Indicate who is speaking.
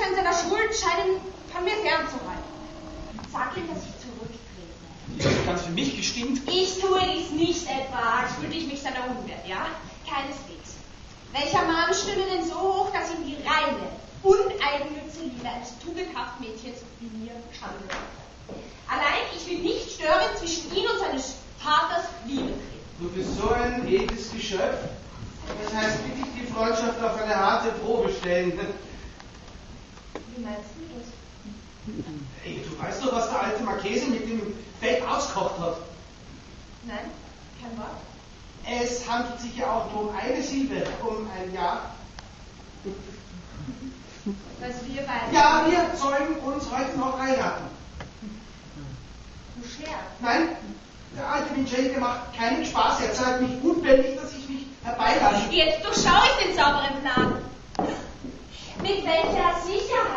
Speaker 1: an seiner Schuld scheinen von mir fernzuhalten. Sag ihm, dass ich zurücktrete.
Speaker 2: Ist das ganz für mich gestimmt?
Speaker 1: Ich tue dies nicht etwa, als fühlte ich mich seiner unwert, ja? Keineswegs. Welcher Mann stünde denn so hoch, dass ihm die reine, uneigennütze Liebe eines tugendhaften Mädchens wie mir schaden würde? Allein, ich will nicht störend zwischen ihn und seines Vaters Liebe treten.
Speaker 3: Du bist so ein edles Geschöpf. Das heißt, bitte ich die Freundschaft auf eine harte Probe stellen.
Speaker 1: Wie meinst du das?
Speaker 3: Ey, du weißt doch, was der alte Marchese mit dem Fett auskocht hat.
Speaker 1: Nein, kein Wort.
Speaker 3: Es handelt sich ja auch nur um eine Silbe, um ein Ja.
Speaker 1: Was wir beide...
Speaker 3: Ja, wir sollen uns heute noch heiraten.
Speaker 1: Du scherzt.
Speaker 3: Nein, der alte Vincenzo macht keinen Spaß. Er zeigt mich unbändig, dass ich mich herbeilasse.
Speaker 1: Jetzt durchschaue ich den sauberen Plan. Mit welcher Sicherheit